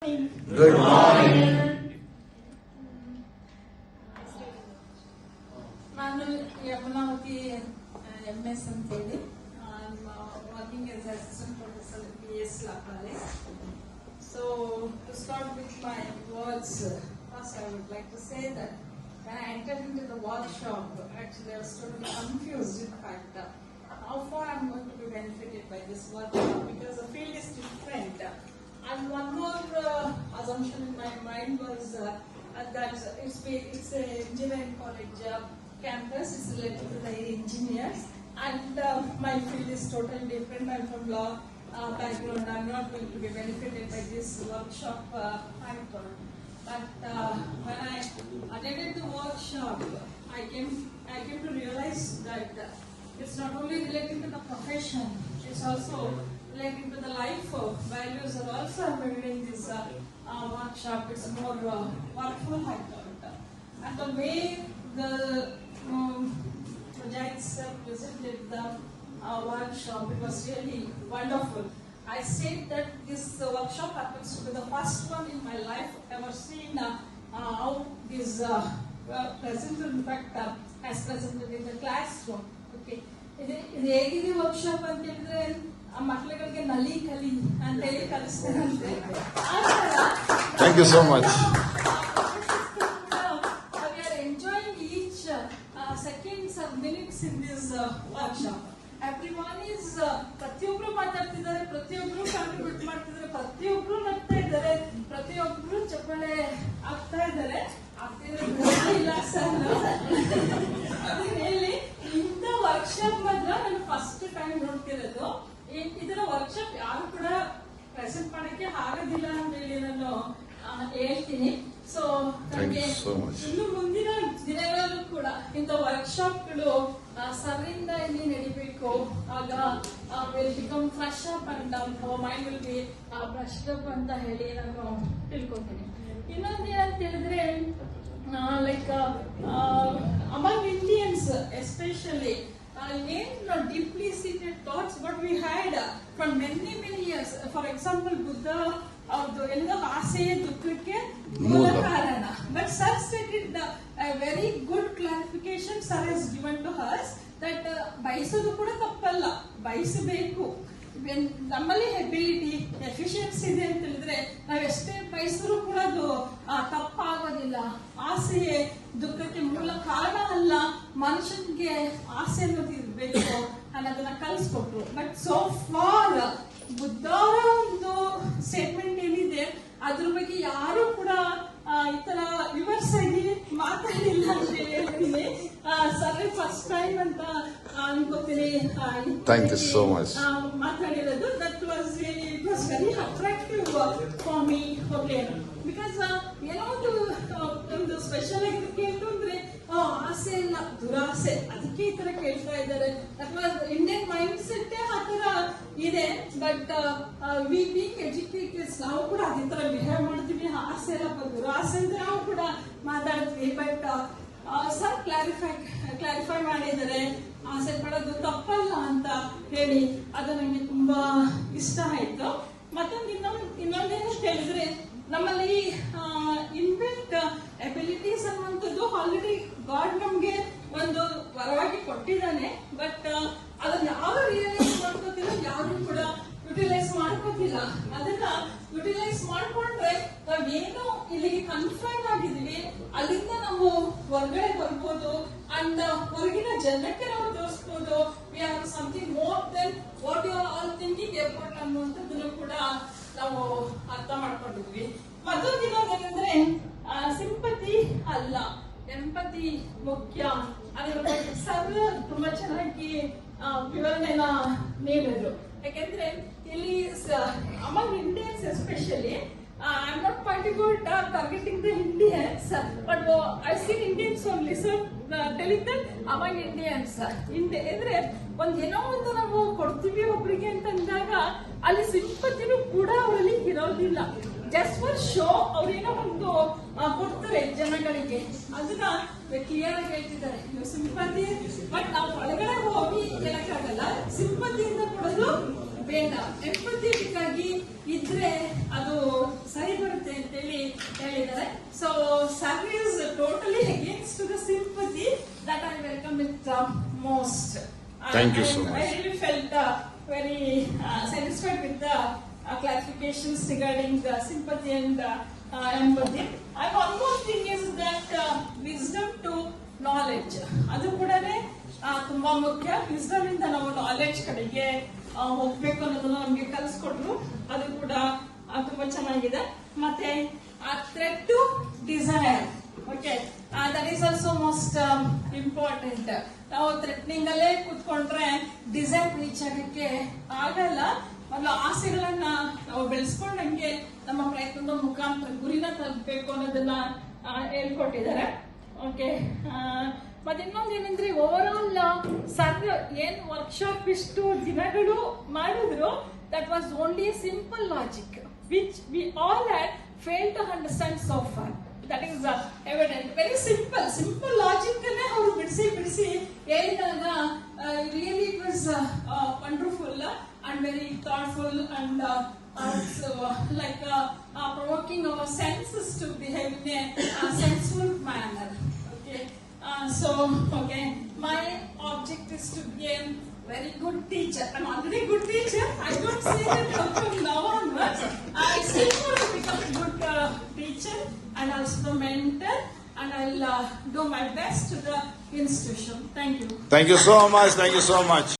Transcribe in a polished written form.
Good morning. ನಾನು ಯಮುನಾವತಿ MS ಅಂತೇಳಿ I'm working as assistant professor at PS Law College. So to start with my words, first I would like to say that when I entered into the workshop, actually I was totally confused in fact how far I'm going to be benefited by this workshop because the field is different. And one more assumption in my mind was that it's a engineering college campus. It's related to the engineers, and my field is totally different. I'm from law background. I'm not going to be benefited by this workshop. I thought, but when I attended the workshop, I came to realize that it's not only relating to the profession. It's also relating to the life values are also embedded in this workshop. It's more powerful, I thought. And the way the projects presented the workshop, it was really wonderful. I said that this workshop happens to be the first one in my life ever seen how this presented, in fact, as presented in the classroom. Okay, ಇದು ಹೇಗಿದೆ workshop ಅಂತ ಹೇಳಿದ್ರೆ ಆ ಮಕ್ಕಳುಗಳಿಗೆ ನಲಿ ಕಲಿ ಅಂತ ಹೇಳಿ ಕಲಿಸ್ತಾರಂತೆ. Thank you so much. We are enjoying each seconds or minutes in this workshop. Everyone is ಪ್ರತಿಯೊಬ್ರು ಮಾತಾಡ್ತಿದ್ದಾರೆ, ಪ್ರತಿಯೊಬ್ರು ಕಾಂಟ್ರಿಬ್ಯೂಟ್ ಮಾಡ್ತಿದ್ದಾರೆ, ಪ್ರತಿಯೊಬ್ರು ನಗ್ತಾ ಇದ್ದಾರೆ, ಪ್ರತಿಯೊಬ್ರು ಚಪ್ಪಾಳೆ ಆಗ್ತಾ ಇದ್ದಾರೆ. ಇಲ್ಲ ಸರ್, ಹೇಳಿ ಇಂಥ ವರ್ಕ್ಶಾಪ್ ಮಾತ್ರ ನಾನು ಫಸ್ಟ್ ಟೈಮ್ ನೋಡ್ತಿರೋದು. ಇದರ ವರ್ಕ್ಶಾಪ್ ಯಾರು ಕೂಡ ಪ್ರೆಸೆಂಟ್ ಮಾಡಕ್ಕೆ ಆಗೋದಿಲ್ಲ ಅಂತ ಹೇಳಿ ನಾನು ಹೇಳ್ತೀನಿ. ಸೊ ನನಗೆ ಇನ್ನು ಮುಂದಿನ ದಿನಗಳಲ್ಲೂ ಕೂಡ ಇಂಥ ವರ್ಕ್ಶಾಪ್ಗಳು ಸರಿಂದ ಇಲ್ಲಿ ನಡಿಬೇಕು. ಆಗ will become fresh up and mind will be brushed up ಅಂತ ಹೇಳಿ ನಾನು ತಿಳ್ಕೊತೀನಿ. ಇನ್ನೊಂದೇನಂತ ಹೇಳಿದ್ರೆ like among Indians especially, deeply seated thoughts what we had from many years. For example, Buddha ಎಲ್ಲ ಆಸೆಯ ದುಃಖಕ್ಕೆ ಮೂಲ ಕಾರಣ. But sir stated a very good clarification sir has given to us that ಬಯಸೋದು ಕೂಡ ತಪ್ಪಲ್ಲ, ಬಯಸಬೇಕು. ನಮ್ಮಲ್ಲಿ ಎಬಿಲಿಟಿ ಎಫಿಷಿಯನ್ಸಿ ಇದೆ ಅಂತ ಹೇಳಿದ್ರೆ ನಾವೆಷ್ಟೇ ಬಯಸಿದ್ರು ಕೂಡ ಅದು ತಪ್ಪಾಗೋದಿಲ್ಲ. ಆಸೆಯೇ ದುಃಖಕ್ಕೆ ಮೂಲ ಕಾರಣ ಅಲ್ಲ, ಮನುಷ್ಯನಿಗೆ ಆಸೆ ಅನ್ನೋದು ಇರಬೇಕು ಅನ್ನೋದನ್ನ ಕಲಿಸ್ಕೊಟ್ರು. ಬಟ್ ಸೋ ಫಾರ್ ಬುದ್ಧರ ಒಂದು ಸ್ಟೇಟ್ಮೆಂಟ್ ಏನಿದೆ ಅದ್ರ ಬಗ್ಗೆ ಯಾರು ಕೂಡ ಈ ತರ ರಿವರ್ಸ್ ಆಗಿ ಮಾತಾಡಿಲ್ಲ ಅಂತ ಹೇಳ್ತೀನಿ. ಸರ್ ಫಸ್ಟ್ ಟೈಮ್ ಅಂತ ಅನ್ಕೋತೀನಿ ಮಾತಾಡಿರೋದು. That was it was very attractive for me. Okay, because ಏನೋ ಒಂದು ಸ್ಪೆಷಲ್ ಆಗಿ ಕೇಳ್ತು ಅಂದ್ರೆ ಆಸೆ ಇಲ್ಲ, ದುರಾಸೆ, ಅದಕ್ಕೆ ಈ ತರ ಕೇಳ್ತಾ ಇದ್ದಾರೆ. ಅಥವಾ ಇಂಡಿಯನ್ ಮೈಂಡ್ ಸೆಟ್ ಆ ತರ ಇದೆ. ಬಟ್ ವಿ ಬೀಂಗ್ ಎಜುಕೇಟೆಡ್ಸ್ ನಾವು ಕೂಡ ಅದೇ ತರ ಬಿಹೇವ್ ಮಾಡ್ತೀವಿ. ಆಸೆ ಇಲ್ಲ, ದುರಾಸೆ ಅಂತ ನಾವು ಕೂಡ ಮಾತಾಡ್ತೀವಿ. ಬಟ್ ಸರ್ ಕ್ಲಾರಿಫೈ ಮಾಡಿದ್ದಾರೆ, ಆಸೆ ಪಡೋದು ತಪ್ಪಲ್ಲ ಅಂತ ಹೇಳಿ. ಅದು ನನಗೆ ತುಂಬಾ ಇಷ್ಟ ಆಯ್ತು. ಮತ್ತೊಂದು ಇನ್ನೊಂದೇನು ಹೇಳಿದ್ರೆ, ನಮ್ಮಲ್ಲಿ ಇನ್ಬಿಲ್ಟ್ ಎಬಿಲಿಟೀಸ್ ಅನ್ನುವಂಥದ್ದು ಆಲ್ರೆಡಿ ಗಾಡ್ ನಮ್ಗೆ ಒಂದು ವರವಾಗಿ ಕೊಟ್ಟಿದ್ದಾನೆ. ಬಟ್ ಅದನ್ನ ಯಾರು ರಿಯಲೈಸ್ ಮಾಡ್ಕೋತಿಲ್ಲ, ಯಾರು ಕೂಡ ಯುಟಿಲೈಸ್ ಮಾಡ್ಕೋತಿಲ್ಲ. ಅದನ್ನ ಯುಟಿಲೈಸ್ ಮಾಡ್ಕೊಂಡ್ರೆ ನಾವೇನು ಇಲ್ಲಿಗೆ ಕನ್ಫೈನ್ ಆಗಿದೀವಿ ಅಲ್ಲಿಂದ ನಾವು ಹೊರಗಡೆ ಬರ್ಬೋದು. ಅಂಡ್ ಹೊರಗಿನ ಜನಕ್ಕೆ ನಾವು ತೋರಿಸ್ಬೋದು we are something more than what you are all thinking about ಅನ್ನುವಂಥದ್ದನ್ನು ಕೂಡ ನಾವು ಅರ್ಥ ಮಾಡ್ಕೊಂಡಿದ್ವಿ. ಮತ್ತೊಂದು ಇನ್ನೊಂದೇನಂದ್ರೆ ಸಿಂಪತಿ ಅಲ್ಲ, ಎಂಪತಿ ಮುಖ್ಯ. ಅದರ ಬಗ್ಗೆ ಸರ್ ತುಂಬಾ ಚೆನ್ನಾಗಿ ವಿವರಣೆನ ನೀಡಿದ್ರು. ಯಾಕೆಂದ್ರೆ ಇಲ್ಲಿ among Indians especially, I'm not pointing out targeting the Indians, but I've seen Indians only, so telling that among Indians, ಅಂದ್ರೆ ಏನೋ ಒಂದು ನಾವು ಕೊಡ್ತೀವಿ ಒಬ್ಬರಿಗೆ ಅಂತಂದಾಗ ಅಲ್ಲಿ ಸಿಂಪತಿನೂ ಕೂಡ ಅವರಲ್ಲಿ ಇರೋದಿಲ್ಲ. ಜಸ್ಟ್ ಫಾರ್ ಶೋ ಅವ್ರೇನೋ ಒಂದು ಕೊಡ್ತಾರೆ ಜನಗಳಿಗೆ, ಅದನ್ನ ಕ್ಲಿಯರ್ ಆಗಿ ಹೇಳ್ತಿದ್ದಾರೆ ಸಿಂಪತಿ. ಬಟ್ ನಾವು ಒಳಗಡೆ ಹೋಗಿ ಹೇಳಕ್ಕಾಗಲ್ಲ. ಸಿಂಪತಿಯಿಂದ ಕೊಡೋದು ಬೇಡ. ಎಂಪಥೆಟಿಕ್ ಆಗಿ ಇದ್ರೆ ಅದು ಸರಿ ಬರುತ್ತೆ ಅಂತೇಳಿ ಹೇಳಿದ್ದಾರೆ. So sir is totally against to the sympathy that I welcome with most. Thank you so much. I really felt very satisfied with the clarifications regarding the sympathy and empathy. And one more thing is that wisdom to knowledge. ಅದು ಕೂಡ ತುಂಬಾ ಮುಖ್ಯ. Wisdom ಇಂದ ನಾವು knowledge ಕಡೆಗೆ ಹೋಗ್ಬೇಕು ಅನ್ನೋದನ್ನ ನಮ್ಗೆ ಕಲಿಸ್ಕೊಟ್ರು. ಅದು ಕೂಡ ತುಂಬಾ ಚೆನ್ನಾಗಿದೆ. ಮತ್ತೆ thread to desire. Okay, that is also most important. ನಾವು ಥ್ರೆಟ್ನಿಂಗ್ ಅಲ್ಲೇ ಕೂತ್ಕೊಂಡ್ರೆ ಡಿಸೈರ್ ರೀಚ್ ಆಗಕ್ಕೆ ಆಗಲ್ಲ. ಮೊದಲು ಆಸೆಗಳನ್ನ ನಾವು ಬೆಳೆಸ್ಕೊಂಡಂಗೆ ನಮ್ಮ ಪ್ರಯತ್ನದ ಮುಖಾಂತರ ಗುರಿನ ತಲುಪಬೇಕು ಅನ್ನೋದನ್ನ ಹೇಳ್ಕೊಟ್ಟಿದ್ದಾರೆ. ಓಕೆ, ಮತ್ತೆ ಇನ್ನೊಂದು ಏನಂದ್ರೆ ಓವರ್ ಆಲ್ ಸರ್ ಏನ್ ವರ್ಕ್ಶಾಪ್ ಇಷ್ಟು ದಿನಗಳು ಮಾಡಿದ್ರು, that was only simple logic which we all had fail to understand so far. That is evident. Very simple logic ಅನ್ನೇ ಅವರು ಬಿಡಿಸಿ ಹೇಳಿದಾಗ really it was wonderful and very thoughtful and also like provoking our senses to behave in a sensual manner. Okay, so okay, my object is to be a very good teacher. I'm already a good teacher. I don't say that from now onwards. I seek to become a good teacher and also the mentor, and I'll do my best to the institution. Thank you. Thank you so much. Thank you so much.